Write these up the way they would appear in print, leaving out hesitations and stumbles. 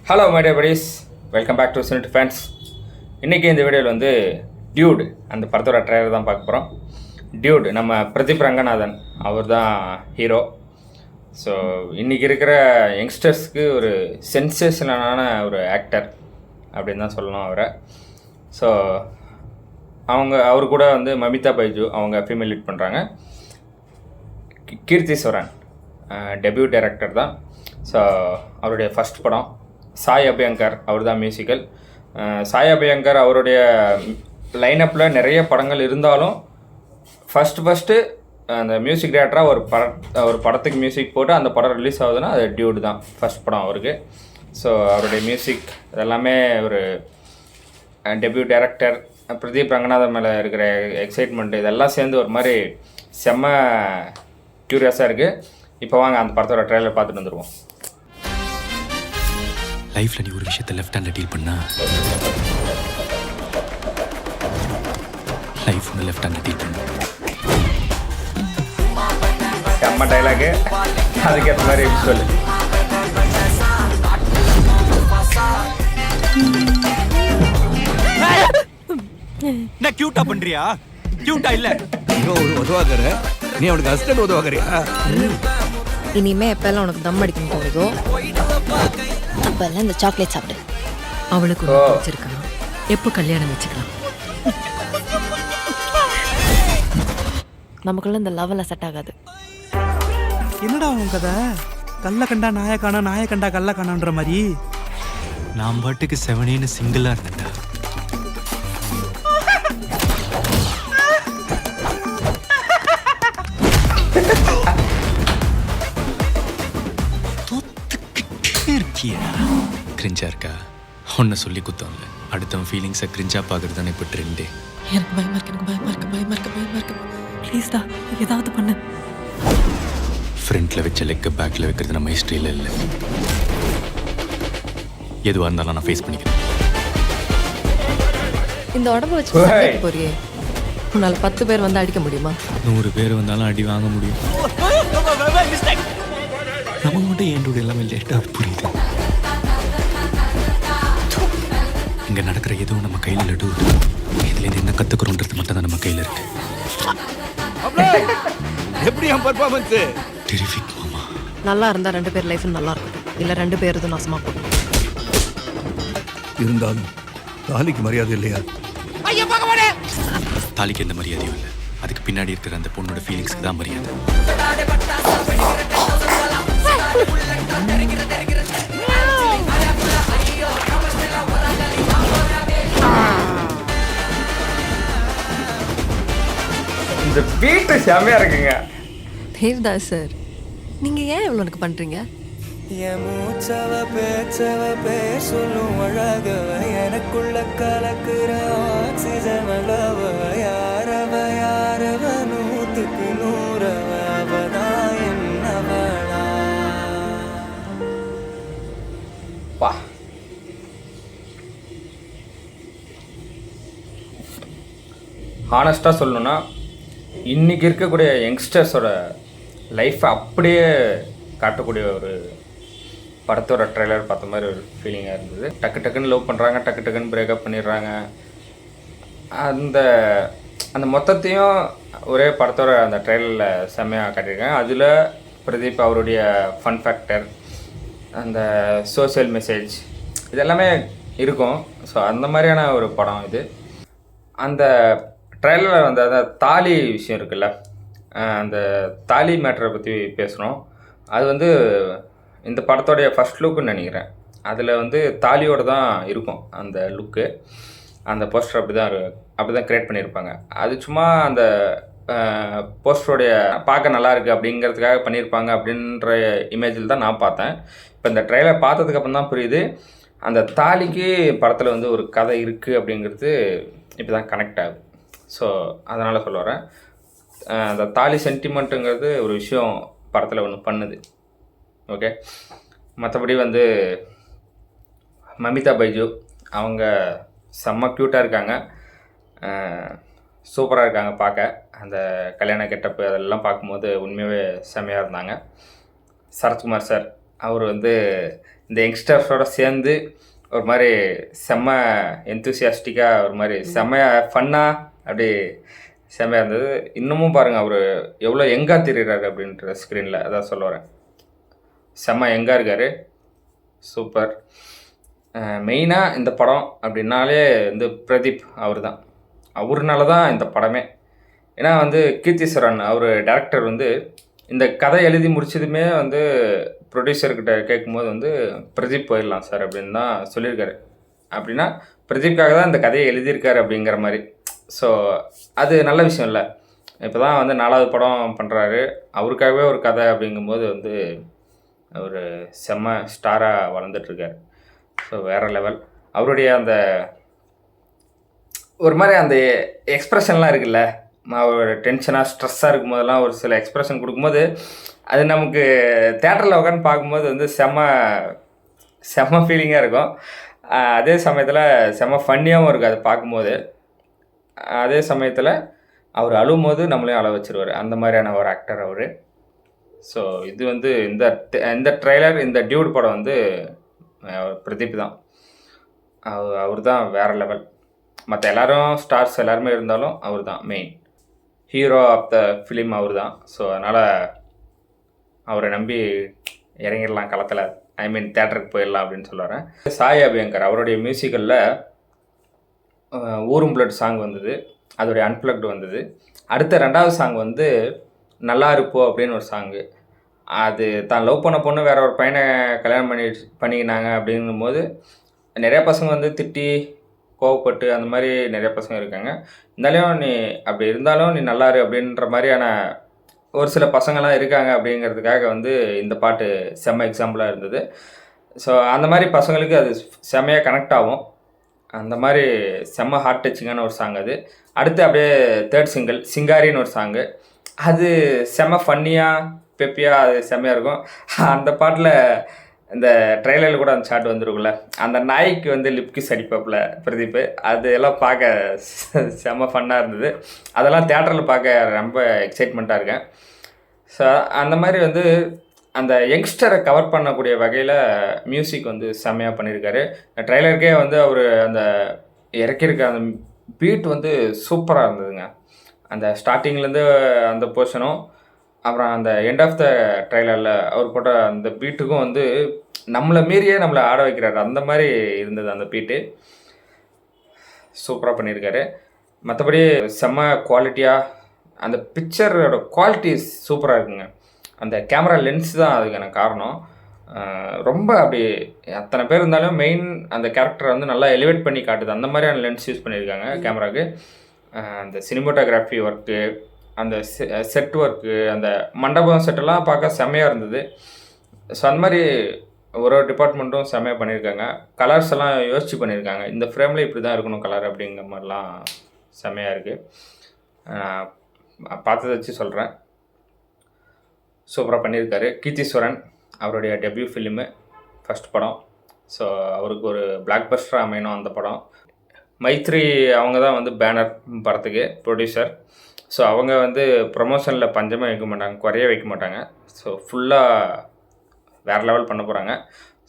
Hello my dear buddies, welcome back to சினிட் fans. இன்றைக்கி இந்த வீடியோவில் வந்து டியூட் அந்த படத்தோட ட்ரைலர் தான் பார்க்க போகிறோம். டியூட் நம்ம பிரதீப் ரங்கநாதன் அவர் தான் ஹீரோ. ஸோ இன்றைக்கி இருக்கிற யங்ஸ்டர்ஸ்க்கு ஒரு சென்சேஷனலான ஒரு ஆக்டர் அப்படின்னு தான் சொல்லணும் அவரை. ஸோ அவர் கூட வந்து மமிதா பைஜு அவங்க ஃபீமேல் லீட் பண்ணுறாங்க. கீர்த்திஸ்வரன் டெபியூ டைரக்டர் தான். ஸோ அவருடைய ஃபஸ்ட் படம். சாய் அபியங்கர் அவர் தான் மியூசிக்கல். சாய் அபியங்கர் அவருடைய லைனப்பில் நிறைய படங்கள் இருந்தாலும் ஃபஸ்ட்டு அந்த மியூசிக் டைரக்டராக ஒரு படத்துக்கு மியூசிக் போட்டு அந்த படம் ரிலீஸ் ஆகுதுன்னா அது டியூட் தான் ஃபஸ்ட் படம் அவருக்கு. ஸோ அவருடைய மியூசிக் இதெல்லாமே ஒரு டெபியூ டைரக்டர் பிரதீப் ரங்கநாதன் மேலே இருக்கிற எக்ஸைட்மெண்ட் இதெல்லாம் சேர்ந்து ஒரு மாதிரி செம்ம க்யூரியஸாக இருக்குது. இப்போ வாங்க அந்த படத்தோட ட்ரெய்லர் பார்த்துட்டு வந்துடுவோம். லைஃப்ல நீ ஒரு விஷயத்தை லெஃப்ட் ஹேண்ட்ல டீல் பண்ணா லைஃப் ஒன்று லெஃப்ட் ஹேண்ட்ல டீல் பண்ணு. செம்ம டைலாகு, அதுக்கேற்ற மாதிரி சொல்லு. என்ன கியூட்டா பண்றியா? கியூட்டா இல்ல, ஒரு உதவாக்கற நீ அவனுக்கு அசிஸ்டன்ட் உதவாக்கறியா? இனிமே எப்பெல்லாம் உனக்கு தம் அடிக்கணும் தோணுதோ அப்பெல்லாம் இந்த சாக்லேட் சாப்பிடு. அவளுக்கு வச்சிருக்கான். எப்போ கல்யாணம் வச்சுக்கலாம்? நமக்குள்ள இந்த லெவலில் செட் ஆகாது. என்னடா உன் கதை? கல்ல கண்டா நாய காணா, நாய கண்டா கல்ல காணான்ற மாதிரி. நான் பாட்டுக்கு செவனேன்னு சிங்கிளா இருந்தேன்டா. கிரிஞ்சா இருக்கா? ஒன்ன சொல்லி குத்தம்ல, அடுத்தவன் ஃபீலிங்ஸை கிரிஞ்சா பார்க்கறது தானே இப்போ ட்ரெண்டே. எனக்கு பயமா இருக்கு. ப்ளீஸ்டா ஏதாவது பண்ணு. ஃப்ரண்ட்ல வச்ச லெக்க பேக்ல வைக்கிறது நம்ம ஹிஸ்ட்ரியில இல்லை. எதுவாக இருந்தாலும் நான் ஃபேஸ் பண்ணிக்கிறேன். இந்த உடம்பு வச்சு போறியே, உன்னால 10 பேர் வந்து அடிக்க முடியுமா? 100 பேர் வந்தாலும் அடி வாங்க முடியும். நமக்கு மட்டும் ஏன் எல்லாமே லேட்டாக புரியுது. இங்க நடக்கிற எதுவும் நம்ம கையில் லடு. இதுலேருந்து என்ன கத்துக்கிறோன்றது மட்டும் தான் நம்ம கையில் இருக்கு. எப்படி என் பர்ஃபார்மன்ஸ்? டெரிஃபிக் மாமா. நல்லா இருந்தா 2 பேர் லைஃப் நல்லா இருக்கும், இல்ல 2 பேர் இது நாசமா போகும். இருந்தாலும் தாலிக்கு மரியாதை இல்லையா? தாலிக்கு எந்த மரியாதையும் இல்லை. அதுக்கு பின்னாடி இருக்கிற அந்த பொண்ணோட ஃபீலிங்ஸ்க்கு தான் மரியாதை. இந்த பீட்டு செம்மையாக இருக்குங்க. தேவ்தாஸ் சார், நீங்க ஏன் இவ்வளோ எனக்கு பண்றீங்க? என் மூச்சவ பேச்சவ பேர் சொல்லும் அழகவ எனக்குள்ள கலக்குற ஆக்சிஜன் அளவ யாரவ 100க்கு 100 அவதான் என்னவளா. பா ஹானஸ்ட்டாக சொல்லணுன்னா இன்றைக்கி இருக்கக்கூடிய யங்ஸ்டர்ஸோட லைஃப்பை அப்படியே காட்டக்கூடிய ஒரு படத்தோட ட்ரெய்லர் பார்த்த மாதிரி ஒரு ஃபீலிங்காக இருந்தது. டக்குன்னு லவ் பண்ணுறாங்க, டக்குன்னு பிரேக்கப் பண்ணிடுறாங்க. அந்த அந்த மொத்தத்தையும் ஒரே படத்தோட அந்த ட்ரெய்லரில் செம்மையாக காட்டியிருக்காங்க. அதில் பிரதீப் அவருடைய ஃபன் ஃபேக்டர், அந்த சோசியல் மெசேஜ் இதெல்லாமே இருக்கும். ஸோ அந்த மாதிரியான ஒரு படம் இது. அந்த ட்ரெய்லரில் வந்து அந்த தாலி விஷயம் இருக்குல்ல, அந்த தாலி மேட்டரை பற்றி பேசுகிறோம். அது வந்து இந்த படத்தோடைய ஃபஸ்ட் லுக்குன்னு நினைக்கிறேன். அதில் வந்து தாலியோடு தான் இருக்கும் அந்த லுக்கு. அந்த போஸ்டர் அப்படி தான் க்ரியேட் பண்ணியிருப்பாங்க. அது சும்மா அந்த போஸ்டருடைய பார்க்க நல்லாயிருக்கு அப்படிங்கிறதுக்காக பண்ணியிருப்பாங்க அப்படின்ற இமேஜில் தான் நான் பார்த்தேன். இப்போ இந்த ட்ரெய்லர் பார்த்ததுக்கப்புறம் தான் புரியுது அந்த தாலிக்கு படத்தில் வந்து ஒரு கதை இருக்குது அப்படிங்கிறது இப்போ தான் கனெக்ட் ஆகுது. ஸோ அதனால் சொல்ல வரேன், அந்த தாலி சென்டிமெண்ட்டுங்கிறது ஒரு விஷயம் படத்தில் ஒன்று பண்ணுது. ஓகே, மற்றபடி வந்து மமிதா பைஜு அவங்க செம்ம க்யூட்டாக இருக்காங்க, சூப்பராக இருக்காங்க பார்க்க. அந்த கல்யாண கெட்டப்பு அதெல்லாம் பார்க்கும்போது உண்மையாகவே செம்மையாக இருந்தாங்க. சரத்குமார் சார் அவர் வந்து இந்த யங்ஸ்டர்ஸோட சேர்ந்து ஒரு மாதிரி செம்ம எந்தூசியாஸ்டிக்காக ஒரு மாதிரி செம்மையாக ஃபன்னாக அப்படி செம்மையாக இருந்தது. இன்னமும் பாருங்கள் அவர் எவ்வளோ எங்காக தெரிகிறாரு அப்படின்ற ஸ்க்ரீனில் அதான் சொல்ல வரேன். செம்ம எங்காக இருக்கார், சூப்பர். மெயினாக இந்த படம் அப்படின்னாலே வந்து பிரதீப் அவர் தான், அவர்னால தான் இந்த படமே. ஏன்னா வந்து கீர்த்திஸ்வரன் அவர் டேரக்டர் வந்து இந்த கதை எழுதி முடிச்சதுமே வந்து ப்ரொடியூசர்கிட்ட கேட்கும்போது வந்து பிரதீப் போயிடலாம் சார் அப்படின்னு தான் சொல்லியிருக்காரு. அப்படின்னா பிரதீப்காக தான் இந்த கதையை எழுதியிருக்காரு அப்படிங்கிற மாதிரி. ஸோ அது நல்ல விஷயம் இல்லை. இப்போ தான் வந்து 4வது படம் பண்ணுறாரு, அவருக்காகவே ஒரு கதை அப்படிங்கும்போது வந்து அவர் செம்ம ஸ்டாராக வளர்ந்துட்டுருக்கார். ஸோ வேறு லெவல். அவருடைய அந்த ஒரு மாதிரி அந்த எக்ஸ்ப்ரெஷன்லாம் இருக்குல்ல, ஒரு டென்ஷனாக ஸ்ட்ரெஸ்ஸாக இருக்கும் போதெல்லாம் ஒரு சில எக்ஸ்ப்ரெஷன் கொடுக்கும்போது அது நமக்கு தேட்டரில் உட்காந்து பார்க்கும்போது வந்து செம்ம ஃபீலிங்காக இருக்கும். அதே சமயத்தில் செம்ம ஃபன்னியாகவும் இருக்கும் அது பார்க்கும்போது. அதே சமயத்தில் அவர் அழும்போது நம்மளையும் அழ வச்சிருவார், அந்த மாதிரியான ஒரு ஆக்டர் அவர். ஸோ இது வந்து இந்த ட்ரெய்லர், இந்த டியூட் படம் வந்து பிரதீப் தான், அவர் தான் வேறு லெவல். மற்ற எல்லாரும் ஸ்டார்ஸ் எல்லாருமே இருந்தாலும் அவர் தான் main hero of the film, அவர் தான். ஸோ அதனால் அவரை நம்பி இறங்கிடலாம் களத்தில், ஐ மீன் தேட்டருக்கு போயிடலாம் அப்படின்னு சொல்லுறேன். சாய் அபியங்கர் அவருடைய மியூசிக்கலில் ஊரும் பிளட் சாங் வந்தது, அதோடைய அன்பிளக்டு வந்தது. அடுத்த 2வது சாங் வந்து நல்லா இருப்போ அப்படின்னு ஒரு சாங்கு. அது தான் லவ் பண்ண பொண்ணு வேற ஒரு பையனை கல்யாணம் பண்ணிக்கினாங்க அப்படிங்கும்போது நிறையா பசங்க வந்து திட்டி கோவப்பட்டு அந்த மாதிரி நிறைய பசங்க இருக்காங்க. இருந்தாலும் நீ அப்படி இருந்தாலும் நீ நல்லாரு அப்படின்ற மாதிரியான ஒரு சில பசங்கள்லாம் இருக்காங்க அப்படிங்கிறதுக்காக வந்து இந்த பாட்டு செம்ம எக்ஸாம்பிளாக இருந்தது. ஸோ அந்த மாதிரி பசங்களுக்கு அது செம்மையாக கனெக்ட் ஆகும். அந்த மாதிரி செம்ம ஹார்ட் டச்சிங்கான ஒரு சாங் அது. அடுத்து அப்படியே 3rd சிங்கிள் சிங்காரின்னு ஒரு சாங்கு, அது செம்ம ஃபன்னியாக பெப்பியாக அது செம்மையாக இருக்கும். அந்த பாட்டில் இந்த ட்ரெய்லரில் கூட அந்த ஷாட் வந்துருக்குல்ல, அந்த நாய்க்கு வந்து லிப்கிஸ் அடிப்பாப்பில் பிரதீப், அது எல்லாம் பார்க்க செம்ம ஃபன்னாக இருந்தது. அதெல்லாம் தேட்டரில் பார்க்க ரொம்ப எக்ஸைட்மெண்ட்டாக இருக்கேன். ஸோ அந்த மாதிரி வந்து அந்த யங்ஸ்டரை கவர் பண்ணக்கூடிய வகையில் மியூசிக் வந்து செம்மையாக பண்ணியிருக்காரு. ட்ரெய்லருக்கே வந்து அவர் அந்த இறக்கியிருக்க அந்த பீட் வந்து சூப்பராக இருந்ததுங்க. அந்த ஸ்டார்டிங்லேருந்து அந்த போர்ஷனும் அப்புறம் அந்த எண்ட் ஆஃப் த ட்ரெய்லரில் அவர் போட்ட அந்த பீட்டுக்கும் வந்து நம்மளை மீறியே நம்மளை ஆட வைக்கிறாரு, அந்த மாதிரி இருந்தது அந்த பீட்டு. சூப்பராக பண்ணியிருக்காரு. மற்றபடி செம்ம குவாலிட்டியாக அந்த பிக்சரோட குவாலிட்டி சூப்பராக இருக்குங்க. அந்த கேமரா லென்ஸ் தான் அதுக்கான காரணம். ரொம்ப அப்படி அத்தனை பேர் இருந்தாலும் மெயின் அந்த கேரக்டரை வந்து நல்லா எலிவேட் பண்ணி காட்டுது, அந்த மாதிரியான லென்ஸ் யூஸ் பண்ணியிருக்காங்க கேமராவுக்கு. அந்த சினிமோட்டோகிராஃபி ஒர்க்கு, அந்த செட் ஒர்க்கு, அந்த மண்டபம் செட்டெல்லாம் பார்க்க செம்மையாக இருந்தது. ஸோ அந்த மாதிரி ஒரு டிபார்ட்மெண்ட்டும் செம்மையாக பண்ணியிருக்காங்க. கலர்ஸ் எல்லாம் யோசித்து பண்ணியிருக்காங்க, இந்த ஃப்ரேமில் இப்படி தான் இருக்கணும் கலர் அப்படிங்கிற மாதிரிலாம் செம்மையாக இருக்குது. பார்த்ததை வச்சு சொல்கிறேன், சூப்பராக பண்ணியிருக்காரு. கீர்த்திஸ்வரன் அவருடைய டெபியூ ஃபிலிமு, ஃபஸ்ட் படம். ஸோ அவருக்கு ஒரு பிளாக் பஸ்டராக அமையணும் அந்த படம். மைத்ரி அவங்க தான் வந்து பேனர் படத்துக்கு ப்ரொடியூசர். ஸோ அவங்க வந்து ப்ரொமோஷனில் பஞ்சமாக வைக்க மாட்டாங்க, குறைய வைக்க மாட்டாங்க. ஸோ ஃபுல்லாக வேறு லெவல் பண்ண போகிறாங்க.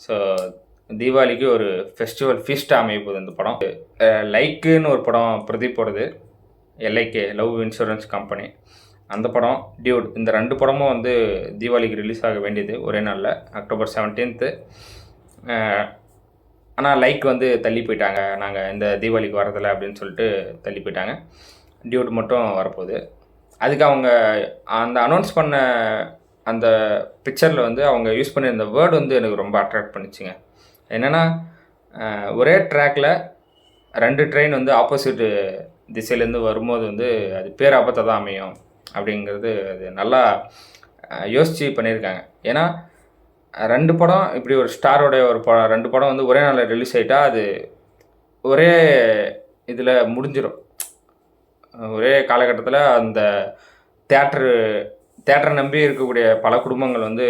ஸோ தீபாவளிக்கு ஒரு ஃபெஸ்டிவல் ஃபீஸ்ட்டாக அமைய போகுது இந்த படம். லைக்குன்னு ஒரு படம் பிரதீப் போடுது, LIK லவ் இன்சூரன்ஸ் கம்பெனி, அந்த படம், டியூட், இந்த 2 படமும் வந்து தீபாவளிக்கு ரிலீஸ் ஆக வேண்டியது ஒரே நாளில், October 17th. ஆனால் லைக் வந்து தள்ளி போயிட்டாங்க, நாங்கள் இந்த தீபாவளிக்கு வரதில்லை அப்படின்னு சொல்லிட்டு தள்ளி போயிட்டாங்க. டியூட் மட்டும் வரப்போகுது. அதுக்கு அவங்க அந்த அனௌன்ஸ் பண்ண அந்த பிக்சரில் வந்து அவங்க யூஸ் பண்ணியிருந்த வேர்டு வந்து எனக்கு ரொம்ப அட்ராக்ட் பண்ணிச்சுங்க. என்னென்னா ஒரே ட்ராக்கில் 2 ட்ரெயின் வந்து ஆப்போசிட்டு திசையிலேருந்து வரும்போது வந்து அது பேராபத்தை தான் அமையும் அப்படிங்கிறது அது நல்லா யோசித்து பண்ணியிருக்காங்க. ஏன்னா 2 படம் இப்படி ஒரு ஸ்டாரோடைய ஒரு 2 படம் வந்து ஒரே நாளில் ரிலீஸ் ஆகிட்டா அது ஒரே இதில் முடிஞ்சிடும். ஒரே காலகட்டத்தில் அந்த தேட்டரை நம்பி இருக்கக்கூடிய பல குடும்பங்கள் வந்து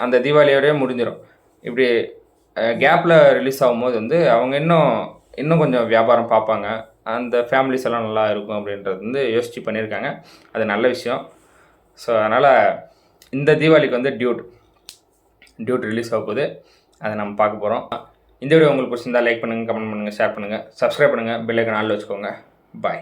அந்த தீபாவளியோடய முடிஞ்சிடும். இப்படி கேப்பில் ரிலீஸ் ஆகும்போது வந்து அவங்க இன்னும் கொஞ்சம் வியாபாரம் பார்ப்பாங்க, அந்த ஃபேமிலிஸ் எல்லாம் நல்லா இருக்கும் அப்படின்றது வந்து யோசித்து பண்ணியிருக்காங்க. அது நல்ல விஷயம். ஸோ அதனால் இந்த தீபாவளிக்கு வந்து டியூட் டியூட் ரிலீஸ் ஆக போகுது, அதை நம்ம பார்க்க போகிறோம். இந்த வீடியோ உங்களுக்கு பிடிச்சிருந்தா லைக் பண்ணுங்கள், கமெண்ட் பண்ணுங்கள், ஷேர் பண்ணுங்கள், சப்ஸ்கிரைப் பண்ணுங்கள், பெல் ஐக்கான் ஆல்ல வச்சுக்கோங்க. பாய்.